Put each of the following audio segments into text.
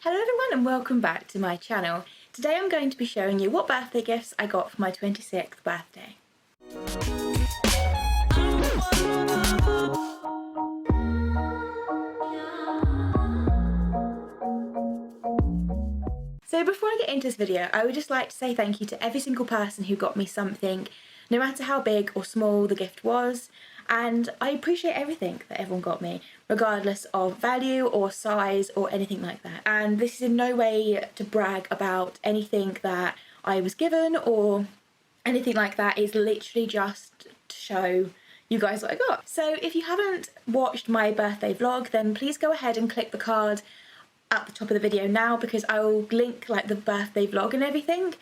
Hello everyone and welcome back to my channel. Today I'm going to be showing you what birthday gifts I got for my 26th birthday. So before I get into this video, I would just like to say thank you to every single person who got me something, no matter how big or small the gift was. And I appreciate everything that everyone got me, regardless of value or size or anything like that. And this is in no way to brag about anything that I was given or anything like that. It's literally just to show you guys what I got. So if you haven't watched my birthday vlog, then please go ahead and click the card at the top of the video now, because I will link like the birthday vlog and everything.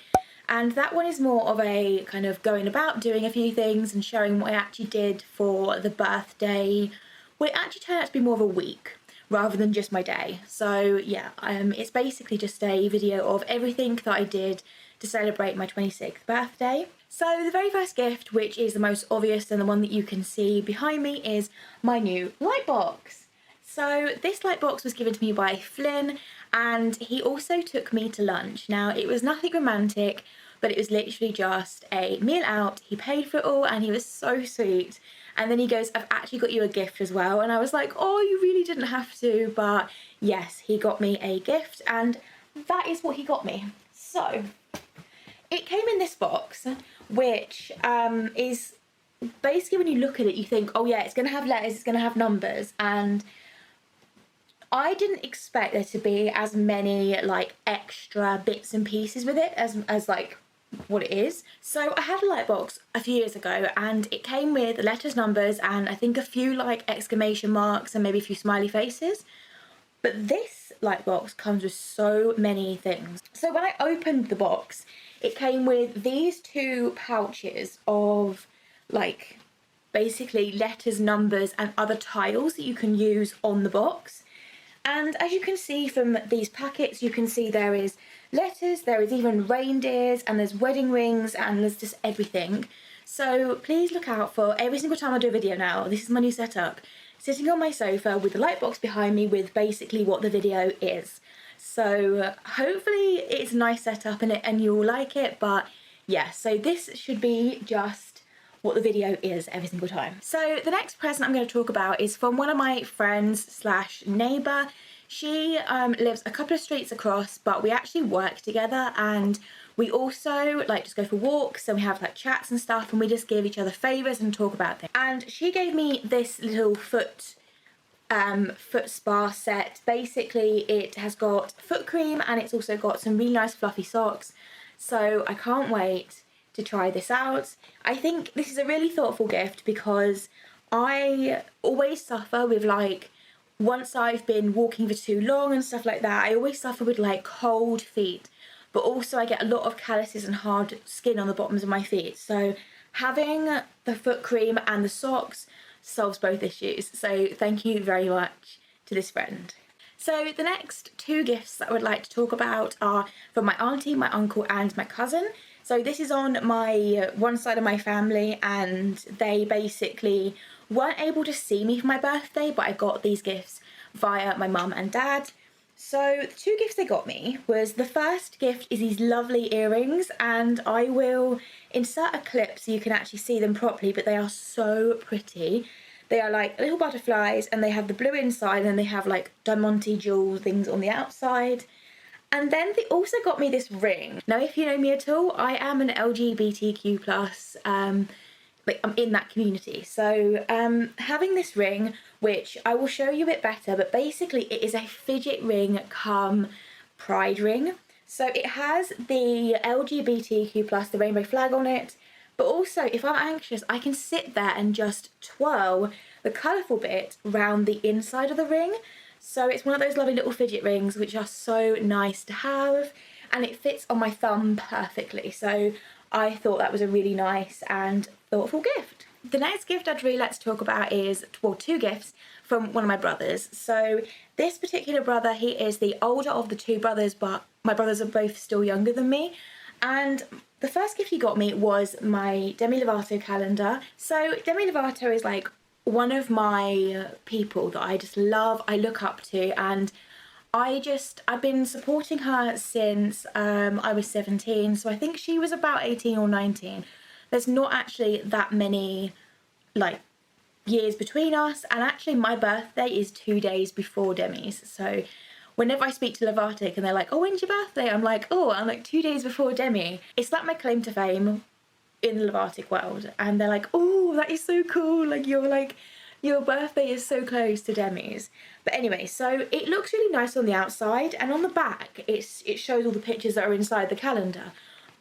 And that one is more of a kind of going about, doing a few things and showing what I actually did for the birthday. Well, it actually turned out to be more of a week rather than just my day. So yeah, it's basically just a video of everything that I did to celebrate my 26th birthday. So the very first gift, which is the most obvious and the one that you can see behind me, is my new light box. So this light box was given to me by Flynn, and he also took me to lunch. Now, it was nothing romantic, but it was literally just a meal out. He paid for it all and he was so sweet. And then he goes, "I've actually got you a gift as well." And I was like, "Oh, you really didn't have to." But yes, he got me a gift, and that is what he got me. So it came in this box, which is basically, when you look at it, you think, oh yeah, it's going to have letters, it's going to have numbers. And I didn't expect there to be as many like extra bits and pieces with it as like what it is. So I had a light box a few years ago and it came with letters, numbers, and I think a few like exclamation marks and maybe a few smiley faces. But this light box comes with so many things. So when I opened the box, it came with these two pouches of like basically letters, numbers, and other tiles that you can use on the box. And as you can see from these packets, you can see there is letters, there is even reindeers, and there's wedding rings, and there's just everything. So please look out for every single time I do a video now. This is my new setup. Sitting on my sofa with the light box behind me with basically what the video is. So hopefully it's a nice setup and you'll like it, but yeah, so this should be just what the video is every single time. So the next present I'm going to talk about is from one of my friends slash neighbour. She lives a couple of streets across, but we actually work together, and we also like just go for walks, and we have like chats and stuff, and we just give each other favours and talk about things. And she gave me this little foot spa set. Basically it has got foot cream and it's also got some really nice fluffy socks. So I can't wait to try this out. I think this is a really thoughtful gift because I always suffer with like, once I've been walking for too long and stuff like that, I always suffer with like cold feet, but also I get a lot of calluses and hard skin on the bottoms of my feet. So having the foot cream and the socks solves both issues. So thank you very much to this friend. So the next two gifts that I would like to talk about are from my auntie, my uncle, and my cousin. So this is on my one side of my family, and they basically weren't able to see me for my birthday, but I got these gifts via my mum and dad. So the two gifts they got me was, the first gift is these lovely earrings, and I will insert a clip so you can actually see them properly, but they are so pretty. They are like little butterflies, and they have the blue inside, and they have like diamante jewel things on the outside. And then they also got me this ring. Now, if you know me at all, I am an LGBTQ+, like I'm in that community. So having this ring, which I will show you a bit better, but basically it is a fidget ring cum pride ring. So it has the LGBTQ+, the rainbow flag on it, but also if I'm anxious, I can sit there and just twirl the colourful bit round the inside of the ring. So it's one of those lovely little fidget rings which are so nice to have, and it fits on my thumb perfectly. So I thought that was a really nice and thoughtful gift. The next gift I'd really like to talk about is, well, two gifts from one of my brothers. So this particular brother, he is the older of the two brothers, but my brothers are both still younger than me. And the first gift he got me was my Demilovato calendar. So Demilovato is like one of my people that I just love, I look up to, and I've been supporting her since I was 17, so I think she was about 18 or 19. There's not actually that many like years between us, and actually my birthday is 2 days before Demi's, so whenever I speak to Levatic and they're like, oh, when's your birthday? I'm like, 2 days before Demi. It's like my claim to fame in the Levatic world, and they're like, oh, that is so cool, your birthday is so close to Demi's. But anyway, so it looks really nice on the outside, and on the back it shows all the pictures that are inside the calendar.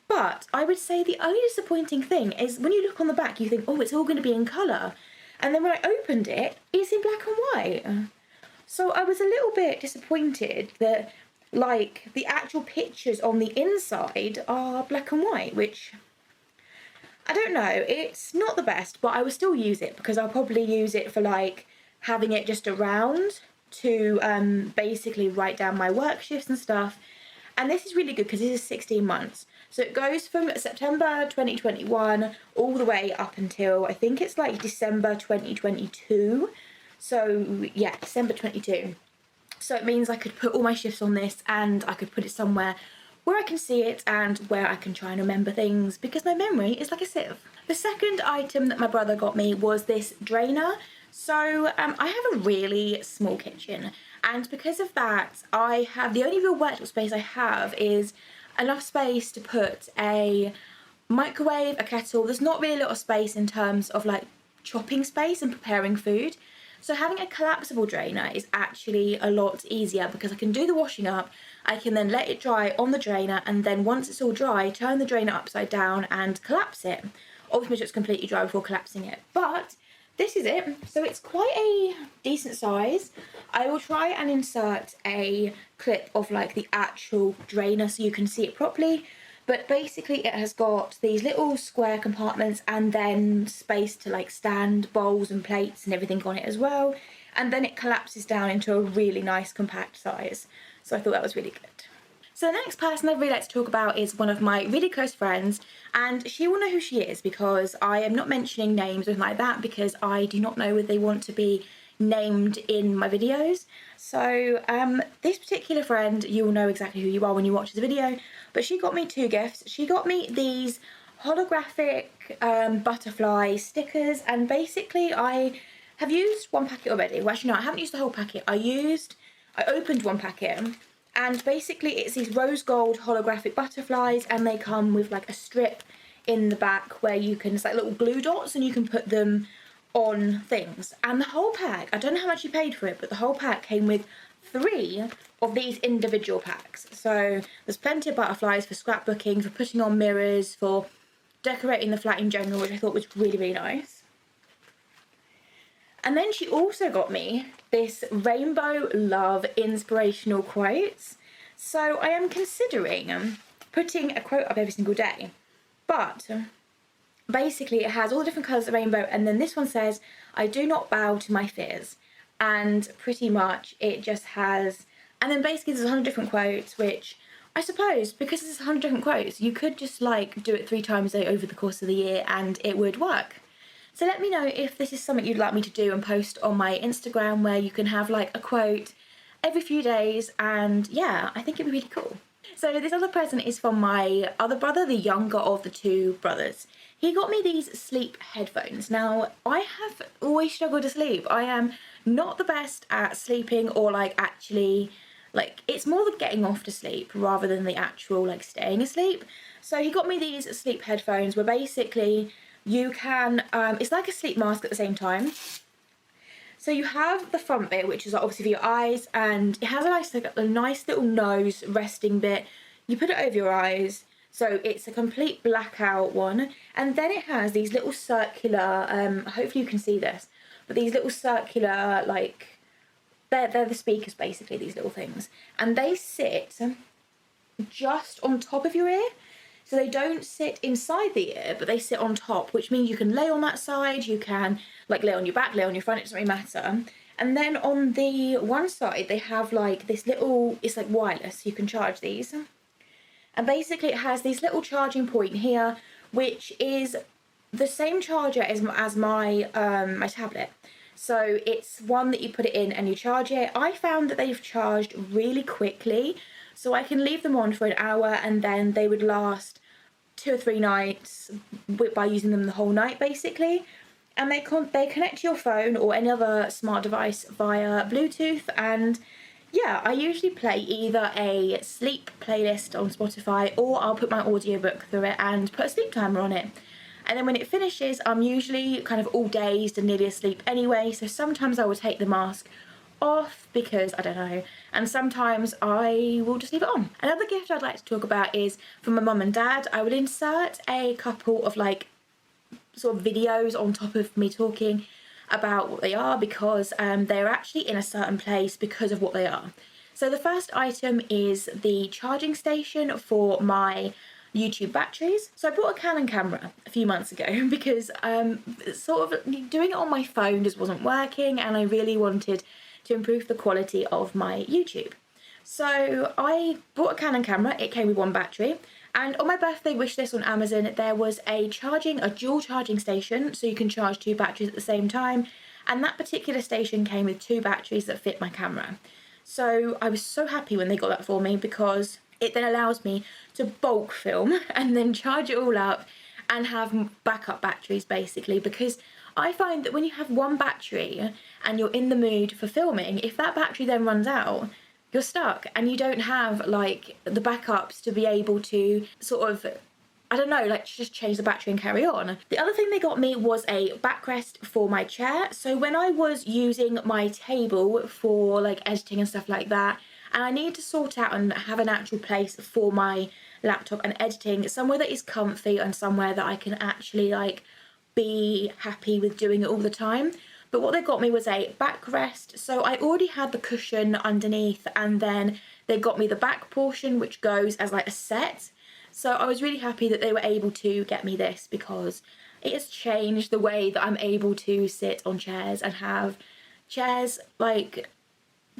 But I would say the only disappointing thing is when you look on the back, you think, oh, it's all going to be in colour. And then when I opened it, it's in black and white. So I was a little bit disappointed that, like, the actual pictures on the inside are black and white, which, I don't know, it's not the best, but I will still use it because I'll probably use it for, like, having it just around to basically write down my work shifts and stuff. And this is really good because this is 16 months. So it goes from September 2021 all the way up until, I think it's like December 2022. So yeah, December 22. So it means I could put all my shifts on this, and I could put it somewhere where I can see it and where I can try and remember things, because my memory is like a sieve. The second item that my brother got me was this drainer. So I have a really small kitchen, and because of that, the only real worktop space I have is enough space to put a microwave, a kettle. There's not really a lot of space in terms of like chopping space and preparing food. So having a collapsible drainer is actually a lot easier because I can do the washing up, I can then let it dry on the drainer, and then once it's all dry, turn the drainer upside down and collapse it. Obviously make sure it's completely dry before collapsing it. But this is it. So it's quite a decent size. I will try and insert a clip of like the actual drainer so you can see it properly. But basically it has got these little square compartments and then space to like stand bowls and plates and everything on it as well. And then it collapses down into a really nice compact size. So I thought that was really good. So the next person I'd really like to talk about is one of my really close friends, and she will know who she is because I am not mentioning names or anything like that because I do not know whether they want to be named in my videos. So this particular friend, you will know exactly who you are when you watch this video, but she got me 2 gifts. She got me these holographic butterfly stickers, and basically I have used one packet already. Well, actually no, I haven't used the whole packet. I opened one packet. And basically it's these rose gold holographic butterflies, and they come with like a strip in the back where you can, it's like little glue dots, and you can put them on things. And the whole pack, I don't know how much you paid for it, but the whole pack came with 3 of these individual packs. So there's plenty of butterflies for scrapbooking, for putting on mirrors, for decorating the flat in general, which I thought was really, really nice. And then she also got me this Rainbow Love inspirational quotes. So I am considering putting a quote up every single day. But basically it has all the different colours of the rainbow, and then this one says, I do not bow to my fears. And pretty much it just has, and then basically there's 100 different quotes, which I suppose because there's 100 different quotes, you could just like do it 3 times a day over the course of the year and it would work. So let me know if this is something you'd like me to do and post on my Instagram, where you can have like a quote every few days, and yeah, I think it'd be really cool. So this other present is from my other brother, the younger of the 2 brothers. He got me these sleep headphones. Now, I have always struggled to sleep. I am not the best at sleeping, or like actually, like it's more the getting off to sleep rather than the actual like staying asleep. So he got me these sleep headphones where basically you can, it's like a sleep mask at the same time. So you have the front bit, which is obviously for your eyes, and it has a nice little nose resting bit. You put it over your eyes, so it's a complete blackout one. And then it has these little circular, hopefully you can see this, but these little circular, like, they're the speakers basically, these little things. And they sit just on top of your ear. So they don't sit inside the ear, but they sit on top, which means you can lay on that side, you can like lay on your back, lay on your front, it doesn't really matter. And then on the one side, they have like this little, it's like wireless, you can charge these. And basically it has this little charging point here, which is the same charger as my my tablet. So it's one that you put it in and you charge it. I found that they've charged really quickly, so I can leave them on for an hour and then they would last 2 or 3 nights by using them the whole night basically. And they connect to your phone or any other smart device via Bluetooth, and yeah, I usually play either a sleep playlist on Spotify or I'll put my audiobook through it and put a sleep timer on it. And then when it finishes, I'm usually kind of all dazed and nearly asleep anyway, so sometimes I will take the mask off because I don't know, and sometimes I will just leave it on. Another gift I'd like to talk about is from my mum and dad. I will insert a couple of like sort of videos on top of me talking about what they are, because they're actually in a certain place because of what they are. So the first item is the charging station for my YouTube batteries. So I bought a Canon camera a few months ago because sort of doing it on my phone just wasn't working, and I really wanted to improve the quality of my YouTube. So I bought a Canon camera. It came with 1 battery, and on my birthday wish list on Amazon there was a dual charging station, so you can charge 2 batteries at the same time, and that particular station came with 2 batteries that fit my camera. So I was so happy when they got that for me, because it then allows me to bulk film and then charge it all up and have backup batteries basically, because I find that when you have 1 battery and you're in the mood for filming, if that battery then runs out, you're stuck and you don't have like the backups to be able to sort of, I don't know, like just change the battery and carry on. The other thing they got me was a backrest for my chair. So when I was using my table for like editing and stuff like that, and I need to sort out and have an actual place for my laptop and editing, somewhere that is comfy and somewhere that I can actually like be happy with doing it all the time. But what they got me was a backrest. So I already had the cushion underneath, and then they got me the back portion which goes as like a set. So I was really happy that they were able to get me this, because it has changed the way that I'm able to sit on chairs and have chairs like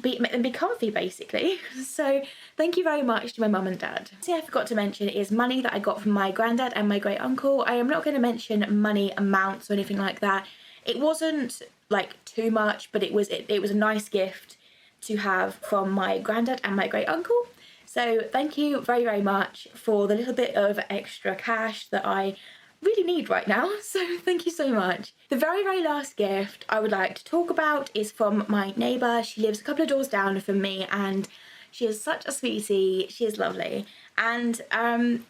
make them be comfy basically. So thank you very much to my mum and dad. See, I forgot to mention is money that I got from my granddad and my great uncle. I am not going to mention money amounts or anything like that. It wasn't like too much, but it was a nice gift to have from my granddad and my great uncle. So thank you very, very much for the little bit of extra cash that I really need right now, so thank you so much. The very, very last gift I would like to talk about is from my neighbour. She lives a couple of doors down from me and she is such a sweetie. She is lovely, and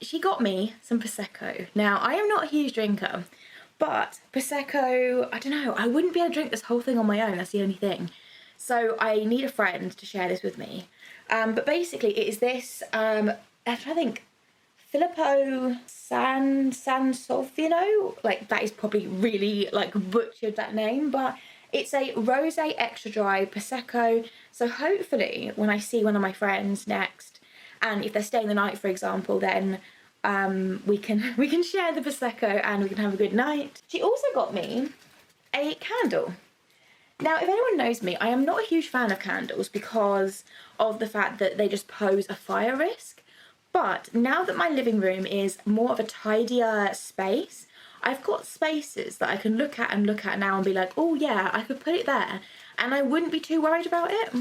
she got me some Prosecco. Now, I am not a huge drinker, but Prosecco, I don't know, I wouldn't be able to drink this whole thing on my own, that's the only thing. So I need a friend to share this with me. But basically it is this, I'm trying to think, Filippo Sansovino, like that is probably really like butchered that name, but it's a rosé extra dry Prosecco. So hopefully when I see one of my friends next, and if they're staying the night for example, then we can share the Prosecco and we can have a good night. She also got me a candle. Now, if anyone knows me, I am not a huge fan of candles because of the fact that they just pose a fire risk. But now that my living room is more of a tidier space, I've got spaces that I can look at now and be like, oh yeah, I could put it there, and I wouldn't be too worried about it.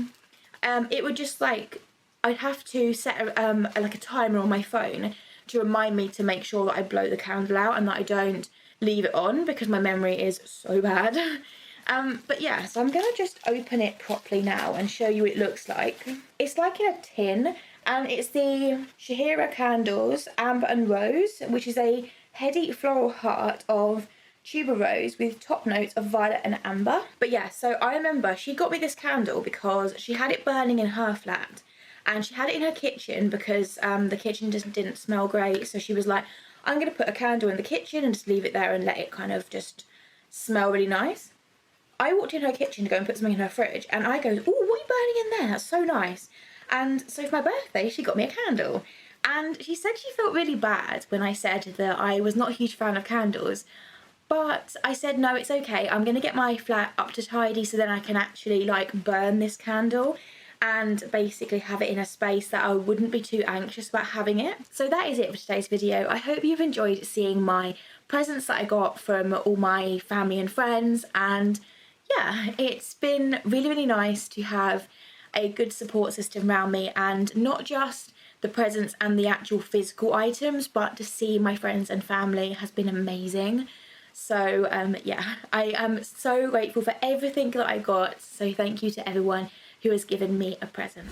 It would just like, I'd have to set like a timer on my phone to remind me to make sure that I blow the candle out and that I don't leave it on because my memory is so bad. But yeah, so I'm going to just open it properly now and show you what it looks like. It's like in a tin, and it's the Shahira Candles Amber and Rose, which is a heady floral heart of tuberose with top notes of violet and amber. But yeah, so I remember she got me this candle because she had it burning in her flat, and she had it in her kitchen because the kitchen just didn't smell great. So she was like, I'm going to put a candle in the kitchen and just leave it there and let it kind of just smell really nice. I walked in her kitchen to go and put something in her fridge, and I go, oh, what are you burning in there? That's so nice. And so for my birthday, she got me a candle. And she said she felt really bad when I said that I was not a huge fan of candles. But I said, no, it's okay. I'm going to get my flat up to tidy so then I can actually like burn this candle and basically have it in a space that I wouldn't be too anxious about having it. So that is it for today's video. I hope you've enjoyed seeing my presents that I got from all my family and friends, and Yeah, it's been really, really nice to have a good support system around me, and not just the presents and the actual physical items, but to see my friends and family has been amazing. So yeah, I am so grateful for everything that I got. So thank you to everyone who has given me a present.